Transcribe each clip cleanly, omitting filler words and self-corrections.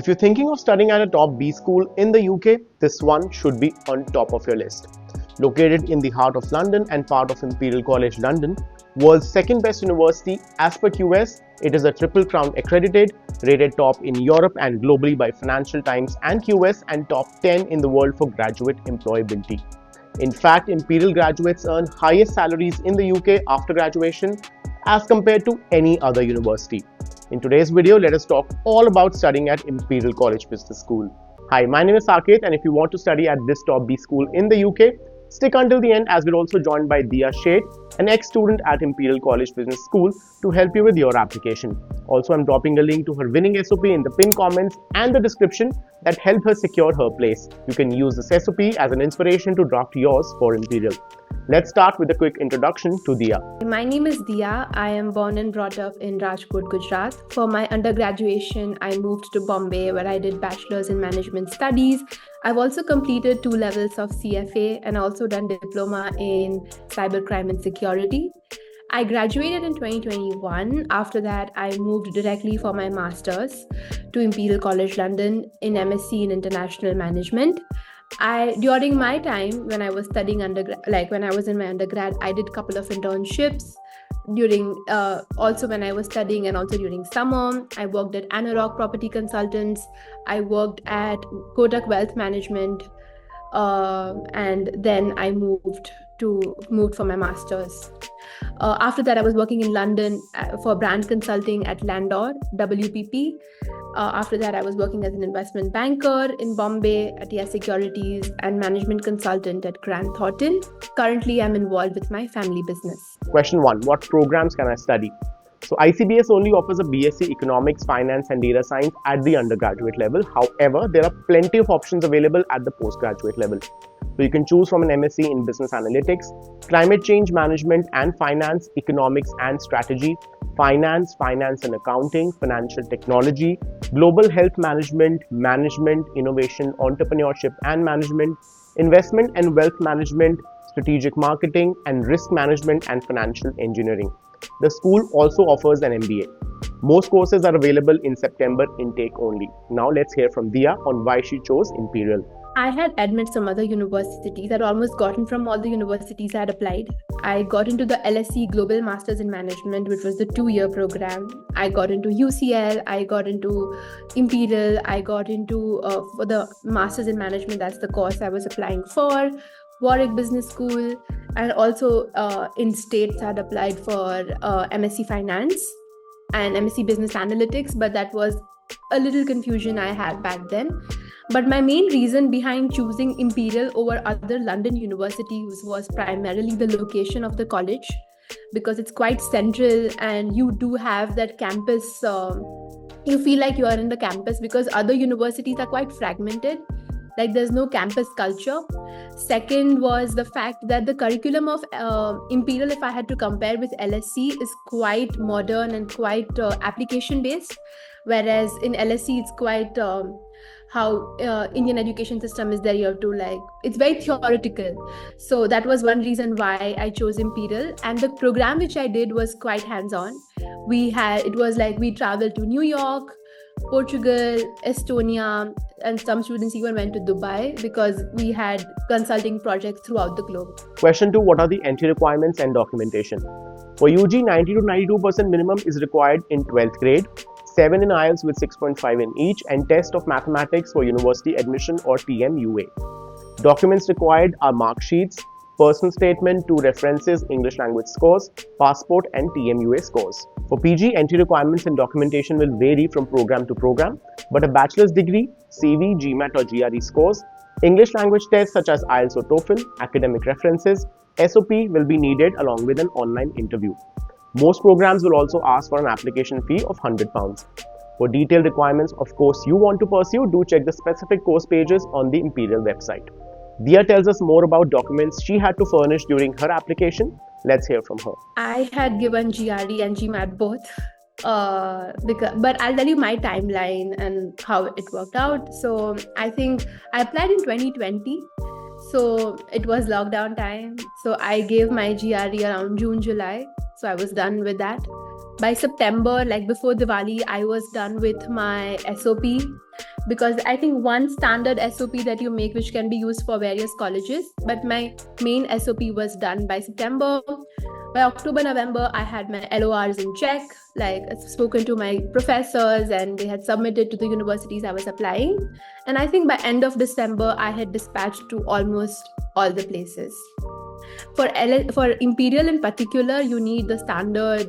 If you're thinking of studying at a top B school in the UK, this one should be on top of your list. Located in the heart of London and part of Imperial College London, world's second best university as per QS, it is a Triple Crown accredited, rated top in Europe and globally by Financial Times and QS, and top 10 in the world for graduate employability. In fact, Imperial graduates earn highest salaries in the UK after graduation as compared to any other university. In today's video, let us talk all about studying at Imperial College Business School. Hi, my name is Saket, and if you want to study at this top B school in the UK, stick until the end as we're also joined by Dia Sheth, an ex-student at Imperial College Business School, to help you with your application. Also, I'm dropping a link to her winning SOP in the pinned comments and the description that help her secure her place. You can use this SOP as an inspiration to draft yours for Imperial. Let's start with a quick introduction to Dia. My name is Dia. I am born and brought up in Rajkot, Gujarat. For my undergraduation, I moved to Bombay where I did Bachelor's in Management Studies. I've also completed 2 levels of CFA and also done diploma in cybercrime and security. I graduated in 2021. After that, I moved directly for my master's to Imperial College London in MSc in International Management. During my time when I was studying when I was in my undergrad, I did a couple of internships during also when I was studying, and also during summer. I worked at Anurag Property Consultants. I worked at Kotak Wealth Management, and then I moved for my master's. After that, I was working in London for brand consulting at Landor, WPP. After that, I was working as an investment banker in Bombay at Yes Securities and management consultant at Grant Thornton. Currently, I'm involved with my family business. Question 1. What programs can I study? So ICBS only offers a BSc Economics, Finance and Data Science at the undergraduate level. However, there are plenty of options available at the postgraduate level. So you can choose from an MSc in Business Analytics, Climate Change Management and Finance, Economics and Strategy, Finance and Accounting, Financial Technology, Global Health Management, Management, Innovation, Entrepreneurship and Management, Investment and Wealth Management, Strategic Marketing, and Risk Management and Financial Engineering. The school also offers an MBA. Most courses are available in September intake only. Now let's hear from Dia on why she chose Imperial. I had admits from other universities. I'd almost gotten from all the universities I had applied. I got into the LSE Global Masters in Management, which was the 2-year program. I got into UCL, I got into Imperial, I got into for the Masters in Management, that's the course I was applying for, Warwick Business School, and also in States I had applied for MSc Finance and MSc Business Analytics, but that was a little confusion I had back then. But my main reason behind choosing Imperial over other London universities was primarily the location of the college, because it's quite central and you do have that campus. You feel like you are in the campus, because other universities are quite fragmented. Like there's no campus culture. Second was the fact that the curriculum of Imperial, if I had to compare with LSE, is quite modern and quite application based. Whereas in LSE, it's quite how Indian education system is there. You have to it's very theoretical. So that was one reason why I chose Imperial. And the program which I did was quite hands-on. We traveled to New York, Portugal, Estonia, and some students even went to Dubai because we had consulting projects throughout the globe. Question 2. What are the entry requirements and documentation? For UG, 90 to 92% minimum is required in 12th grade, 7 in IELTS with 6.5 in each, and test of mathematics for university admission or TMUA. Documents required are mark sheets, personal statement, 2 references, English language scores, passport and TMUA scores. For PG, entry requirements and documentation will vary from program to program, but a bachelor's degree, CV, GMAT or GRE scores, English language tests such as IELTS or TOEFL, academic references, SOP will be needed along with an online interview. Most programs will also ask for an application fee of £100. For detailed requirements of course you want to pursue, do check the specific course pages on the Imperial website. Dia tells us more about documents she had to furnish during her application. Let's hear from her. I had given GRE and GMAT both, but I'll tell you my timeline and how it worked out. So I think I applied in 2020. So it was lockdown time. So I gave my GRE around June, July. So I was done with that. By September, like before Diwali, I was done with my SOP. because I think one standard SOP that you make which can be used for various colleges, but my main SOP was done by September. By October, November, I had my LORs in check, like I've spoken to my professors and they had submitted to the universities I was applying. And I think by end of December, I had dispatched to almost all the places. For Imperial in particular, you need the standard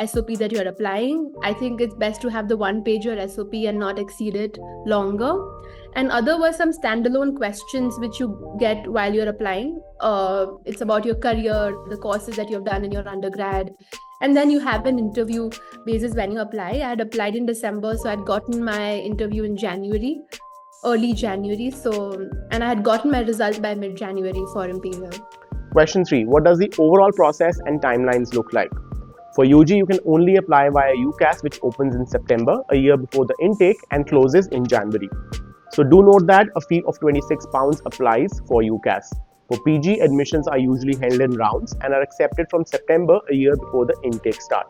SOP that you're applying. I think it's best to have the one-pager SOP and not exceed it longer. And other were some standalone questions which you get while you're applying. It's about your career, the courses that you've done in your undergrad. And then you have an interview basis when you apply. I had applied in December, so I'd gotten my interview in January, early January. And I had gotten my result by mid-January for Imperial. Question 3. What does the overall process and timelines look like? For UG, you can only apply via UCAS, which opens in September, a year before the intake, and closes in January. So do note that a fee of £26 applies for UCAS. For PG, admissions are usually held in rounds and are accepted from September, a year before the intake start.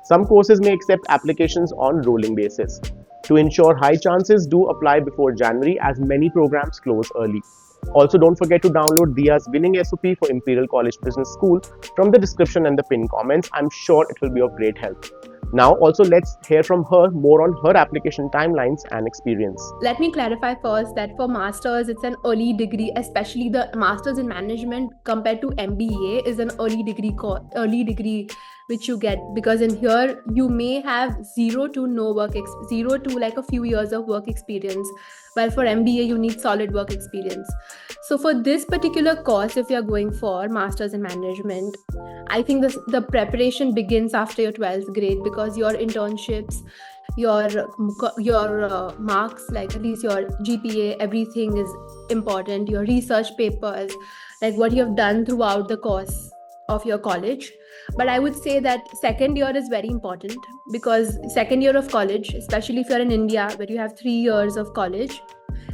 Some courses may accept applications on rolling basis. To ensure high chances, do apply before January as many programs close early. Also, don't forget to download Diya's winning SOP for Imperial College Business School from the description and the pinned comments. I'm sure it will be of great help. Now, also let's hear from her more on her application timelines and experience. Let me clarify first that for masters, it's an early degree, especially the masters in management compared to MBA is an early degree which you get, because in here you may have zero to like a few years of work experience, while for MBA you need solid work experience. So for this particular course, if you're going for masters in management, I think the preparation begins after your 12th grade, because your internships, your marks, like at least your GPA, everything is important. Your research papers, like what you have done throughout the course of your college. But I would say that second year is very important, because second year of college, especially if you're in India where you have 3 years of college,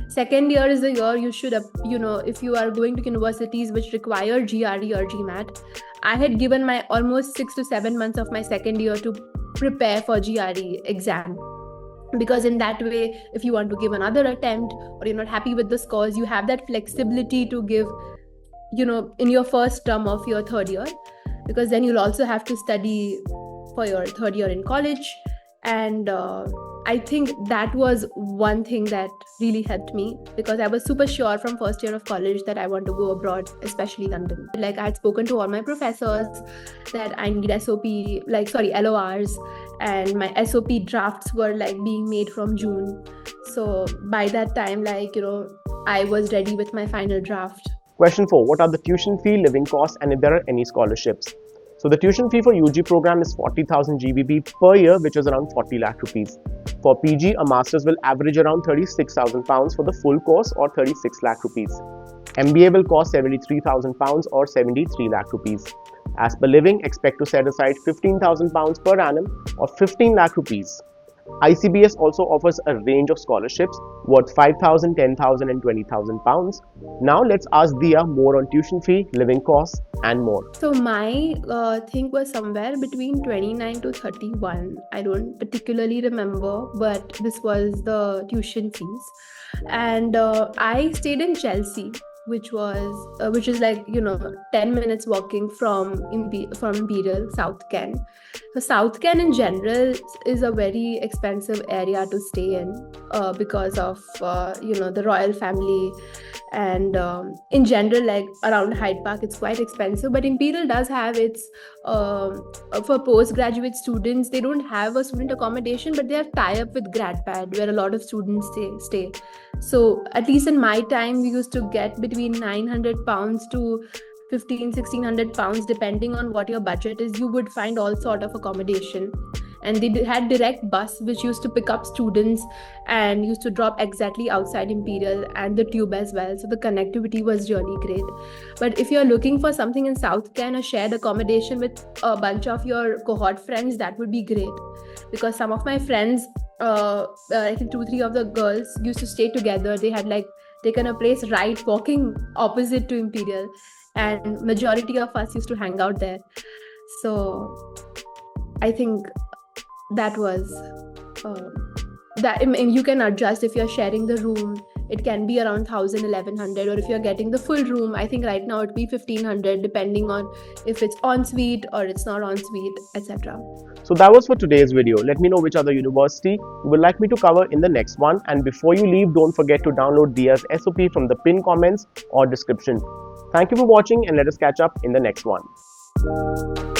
second year is the year you should, if you are going to universities which require GRE or GMAT. I had given my almost 6 to 7 months of my second year to prepare for GRE exam, because in that way, if you want to give another attempt or you're not happy with the scores, you have that flexibility to give, in your first term of your third year, because then you'll also have to study for your third year in college. And I think that was one thing that really helped me, because I was super sure from first year of college that I want to go abroad, especially London. Like, I had spoken to all my professors that I need LORs, and my SOP drafts were like being made from June. So by that time, I was ready with my final draft. Question 4. What are the tuition fee, living costs, and if there are any scholarships? So the tuition fee for UG program is 40,000 GBP per year, which is around 40 lakh rupees. For PG, a master's will average around 36,000 pounds for the full course, or 36 lakh rupees. MBA will cost 73,000 pounds or 73 lakh rupees. As per living, expect to set aside 15,000 pounds per annum or 15 lakh rupees. ICBS also offers a range of scholarships worth 5,000, 10,000 and 20,000 pounds. Now let's ask Diya more on tuition fee, living costs and more. So my thing was somewhere between 29 to 31. I don't particularly remember, but this was the tuition fees. And I stayed in Chelsea, which is 10 minutes walking from Imperial, South Ken. So South Ken in general is a very expensive area to stay in because of the royal family, and in general, like around Hyde Park, it's quite expensive. But Imperial does have its for postgraduate students, they don't have a student accommodation, but they have tie-up with GradPad where a lot of students stay. So at least in my time, we used to get between 900 pounds to 1,500-1,600 pounds, depending on what your budget is. You would find all sort of accommodation. And they had direct bus which used to pick up students and used to drop exactly outside Imperial, and the tube as well. So the connectivity was really great. But if you're looking for something in South Ken, a shared accommodation with a bunch of your cohort friends, that would be great. Because some of my friends, I think 2-3 of the girls used to stay together. They had taken a place right walking opposite to Imperial, and majority of us used to hang out there. So I think that was that you can adjust. If you're sharing the room, it can be around 1,000-1,100, or if you're getting the full room, I think right now it'd be 1,500, depending on if it's ensuite or it's not ensuite, etc. So that was for today's video. Let me know which other university you would like me to cover in the next one. And before you leave, don't forget to download Diya's SOP from the pinned comments or description. Thank you for watching, and let us catch up in the next one.